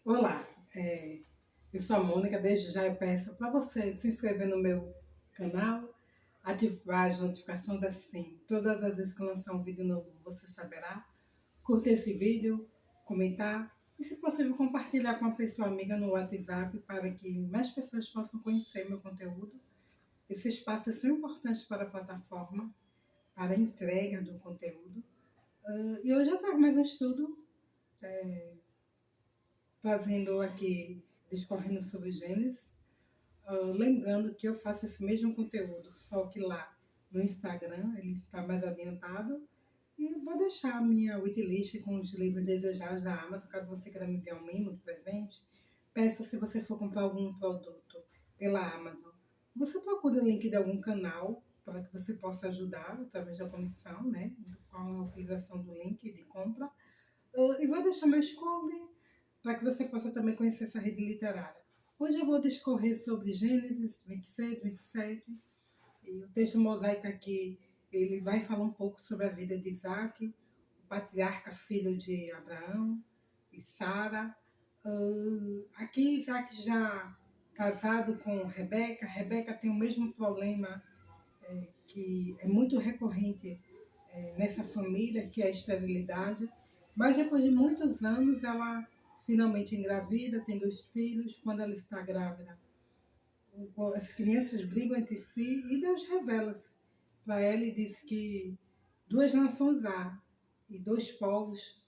Olá, eu sou a Mônica. Desde já eu peço para você se inscrever no meu canal, ativar as notificações assim. Todas as vezes que eu lançar um vídeo novo, você saberá. Curtir esse vídeo, comentar e, se possível, compartilhar com uma pessoa amiga no WhatsApp para que mais pessoas possam conhecer meu conteúdo. Esses espaços são importantes para a plataforma, para a entrega do conteúdo. E hoje eu trago mais um estudo, trazendo aqui, discorrendo sobre Gênesis. Lembrando que eu faço esse mesmo conteúdo, só que lá no Instagram ele está mais adiantado. E vou deixar a minha wishlist com os livros desejados da Amazon, caso você queira me enviar um mimo de presente. Peço, se você for comprar algum produto pela Amazon, você procura o link de algum canal para que você possa ajudar através da comissão, né? Com a utilização do link de compra. E vou deixar meu Scooby para que você possa também conhecer essa rede literária. Hoje eu vou discorrer sobre Gênesis 26, 27, e o texto mosaico aqui, ele vai falar um pouco sobre a vida de Isaac, o patriarca filho de Abraão e Sara. Aqui Isaac já casado com Rebeca. Rebeca tem o mesmo problema que é muito recorrente nessa família, que é a esterilidade. Mas depois de muitos anos, ela finalmente engravida, tem 2 filhos. Quando ela está grávida, as crianças brigam entre si e Deus revela-se para ela e diz que 2 nações há e 2 povos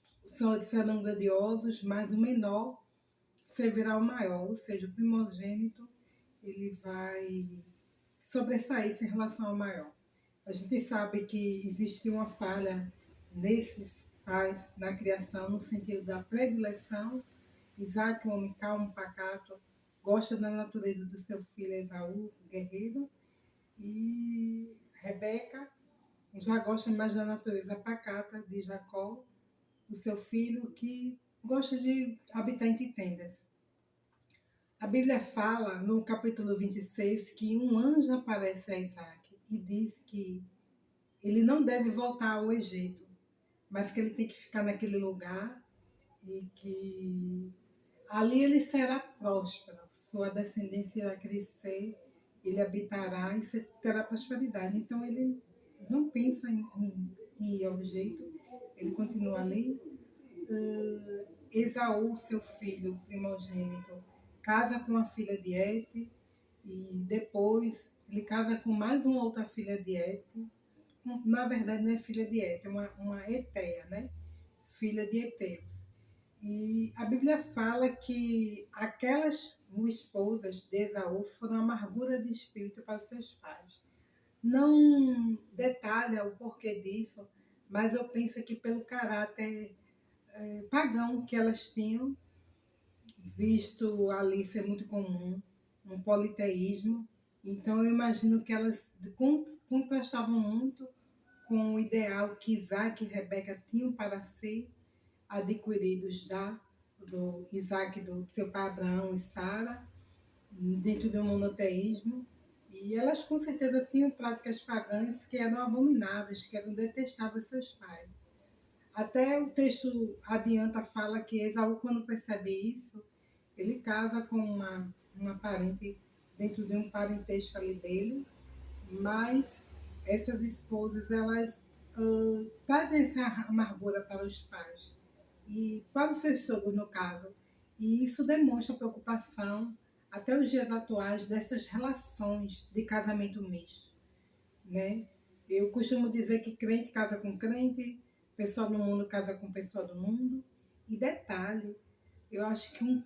serão grandiosos, mas o menor servirá ao maior, ou seja, o primogênito ele vai sobressair em relação ao maior. A gente sabe que existe uma falha nesses pais na criação, no sentido da predileção. Isaac, um homem calmo, pacato, gosta da natureza do seu filho Esaú, guerreiro, e Rebeca já gosta mais da natureza pacata de Jacó, o seu filho, que gosta de habitar entre tendas. A Bíblia fala, no capítulo 26, que um anjo aparece a Isaac e diz que ele não deve voltar ao Egito, mas que ele tem que ficar naquele lugar e que ali ele será próspero, sua descendência irá crescer, ele habitará e terá prosperidade. Então ele não pensa em ir ao Egito, ele continua ali. Esaú, seu filho primogênito, casa com a filha de Et, e depois ele casa com mais uma outra filha de Et. Na verdade, não é filha de Et, é uma Eteia, né? Filha de Eteus. E a Bíblia fala que aquelas esposas de Esaú foram amargura de espírito para os seus pais. Não detalha o porquê disso, mas eu penso que pelo caráter pagão que elas tinham, visto ali ser muito comum, um politeísmo. Então eu imagino que elas contrastavam muito com o ideal que Isaac e Rebeca tinham para si, adquiridos já do Isaac, do seu pai Abraão e Sara, dentro do monoteísmo. E elas com certeza tinham práticas pagãs que eram abomináveis, que eram detestáveis seus pais. Até o texto adianta, fala que Esaú, quando percebe isso, ele casa com uma parente dentro de um parentesco ali dele, mas essas esposas, elas trazem essa amargura para os pais e para os seus sogros, no caso. E isso demonstra preocupação até os dias atuais dessas relações de casamento misto, né? Eu costumo dizer que crente casa com crente, pessoa do mundo casa com pessoa do mundo. E detalhe, eu acho que uma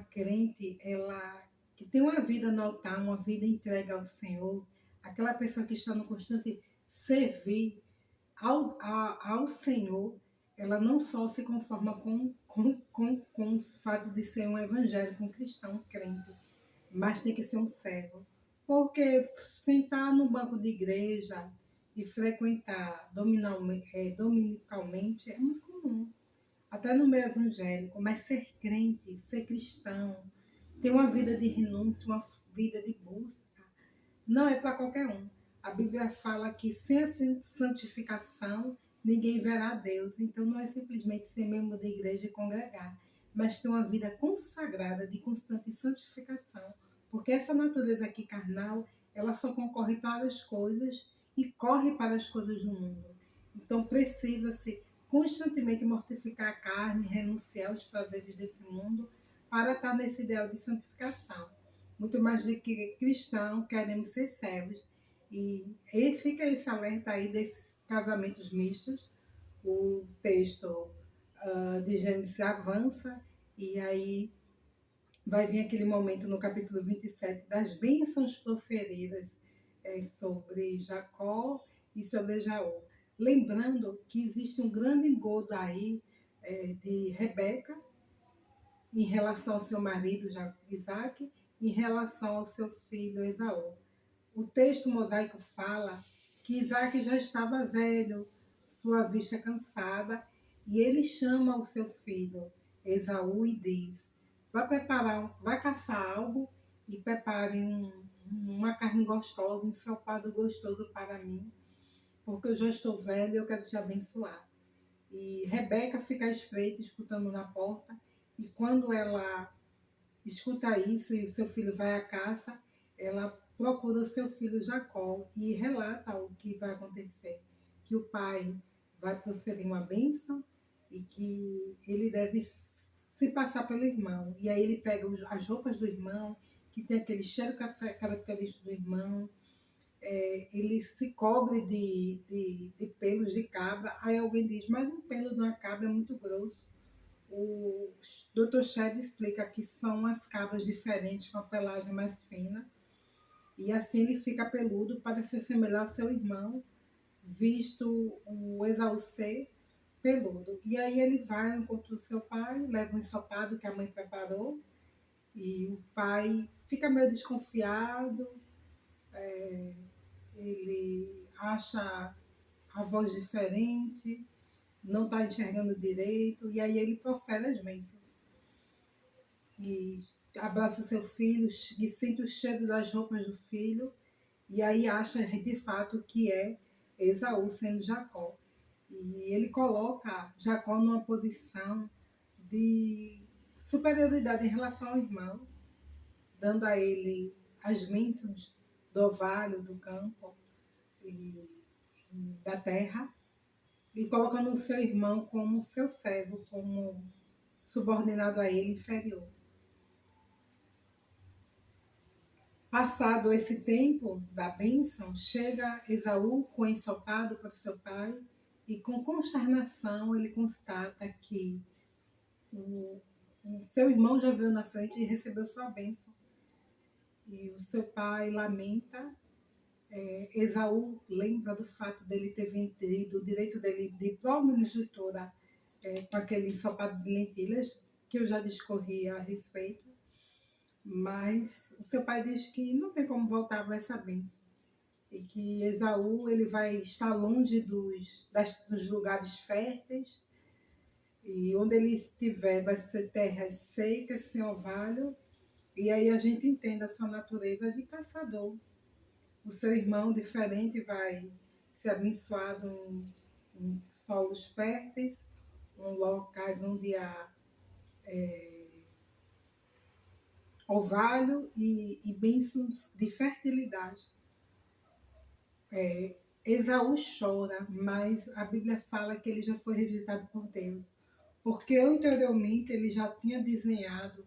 crente, ela que tem uma vida no altar, uma vida entregue ao Senhor, aquela pessoa que está no constante servir ao Senhor, ela não só se conforma com o fato de ser um evangélico, um cristão, um crente, mas tem que ser um servo. Porque sentar no banco de igreja e frequentar dominicalmente é muito comum, até no meio evangélico, mas ser crente, ser cristão, ter uma vida de renúncia, uma vida de busca, não é para qualquer um. A Bíblia fala que sem a santificação ninguém verá a Deus. Então não é simplesmente ser membro da igreja e congregar, mas ter uma vida consagrada de constante santificação. Porque essa natureza aqui carnal, ela só concorre para as coisas e corre para as coisas do mundo. Então precisa-se constantemente mortificar a carne, renunciar aos prazeres desse mundo para estar nesse ideal de santificação. Muito mais do que cristão, queremos ser servos. E fica esse alerta aí desses casamentos mistos. O texto de Gênesis avança e aí vai vir aquele momento no capítulo 27 das bênçãos proferidas sobre Jacó e sobre Esaú. Lembrando que existe um grande engodo aí de Rebeca em relação ao seu marido Isaac, em relação ao seu filho Esaú. O texto mosaico fala que Isaac já estava velho, sua vista cansada, e ele chama o seu filho Esaú e diz: vai caçar algo e prepare uma carne gostosa, um ensopado gostoso para mim, porque eu já estou velho e eu quero te abençoar. E Rebeca fica à espreita, escutando na porta, e quando ela escuta isso e o seu filho vai à caça, ela procura o seu filho Jacó e relata o que vai acontecer, que o pai vai proferir uma bênção e que ele deve se passar pelo irmão. E aí ele pega as roupas do irmão, que tem aquele cheiro característico do irmão, ele se cobre de pelos de cabra. Aí alguém diz, mas um pelo de uma cabra é muito grosso. O Dr. Shed explica que são as cabras diferentes com a pelagem mais fina e assim ele fica peludo para se assemelhar ao seu irmão, visto o Esaú ser peludo. E aí ele vai ao encontro do seu pai, leva um ensopado que a mãe preparou e o pai fica meio desconfiado, ele acha a voz diferente, não está enxergando direito, e aí ele profere as bênçãos. E abraça seu filho e sente o cheiro das roupas do filho, e aí acha de fato que é Esaú sendo Jacó. E ele coloca Jacó numa posição de superioridade em relação ao irmão, dando a ele as bênçãos do orvalho, do campo e da terra, e colocando o seu irmão como seu servo, como subordinado a ele, inferior. Passado esse tempo da bênção, chega Esaú com ensopado para seu pai e com consternação ele constata que o seu irmão já veio na frente e recebeu sua bênção. E o seu pai lamenta. Esaú lembra do fato dele ter vendido o direito dele de primogenitura com aquele ensopado de lentilhas, que eu já discorri a respeito. Mas o seu pai diz que não tem como voltar para essa bênção. E que Esaú ele vai estar longe dos lugares férteis. E onde ele estiver vai ser terras secas, sem orvalho. E aí a gente entende a sua natureza de caçador. O seu irmão diferente vai ser abençoado em solos férteis, em locais onde há orvalho e bênçãos de fertilidade. Esaú chora, mas a Bíblia fala que ele já foi rejeitado por Deus, porque anteriormente ele já tinha desenhado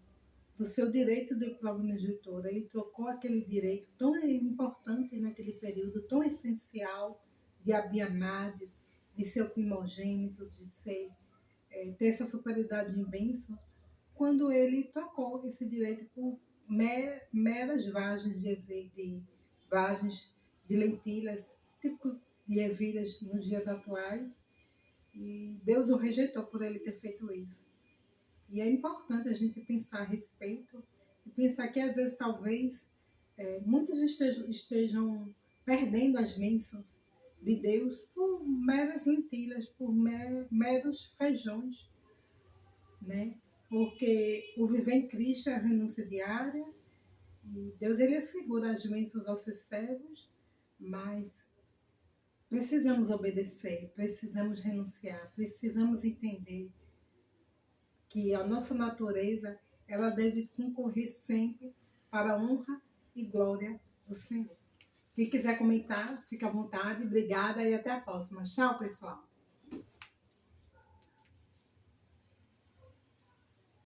do seu direito de primogenitura. Ele trocou aquele direito tão importante naquele período, tão essencial de Abiamá, de ser o primogênito, de ter essa superioridade em bênção, quando ele trocou esse direito por meras vagens vagens de lentilhas, tipo de ervilhas nos dias atuais, e Deus o rejeitou por ele ter feito isso. E é importante a gente pensar a respeito e pensar que às vezes talvez muitos estejam perdendo as bênçãos de Deus por meras lentilhas, por meros feijões, né? Porque o viver em Cristo é a renúncia diária e Deus ele assegura as bênçãos aos seus servos, mas precisamos obedecer, precisamos renunciar, precisamos entender que a nossa natureza ela deve concorrer sempre para a honra e glória do Senhor. Quem quiser comentar, fica à vontade. Obrigada e até a próxima. Tchau, pessoal.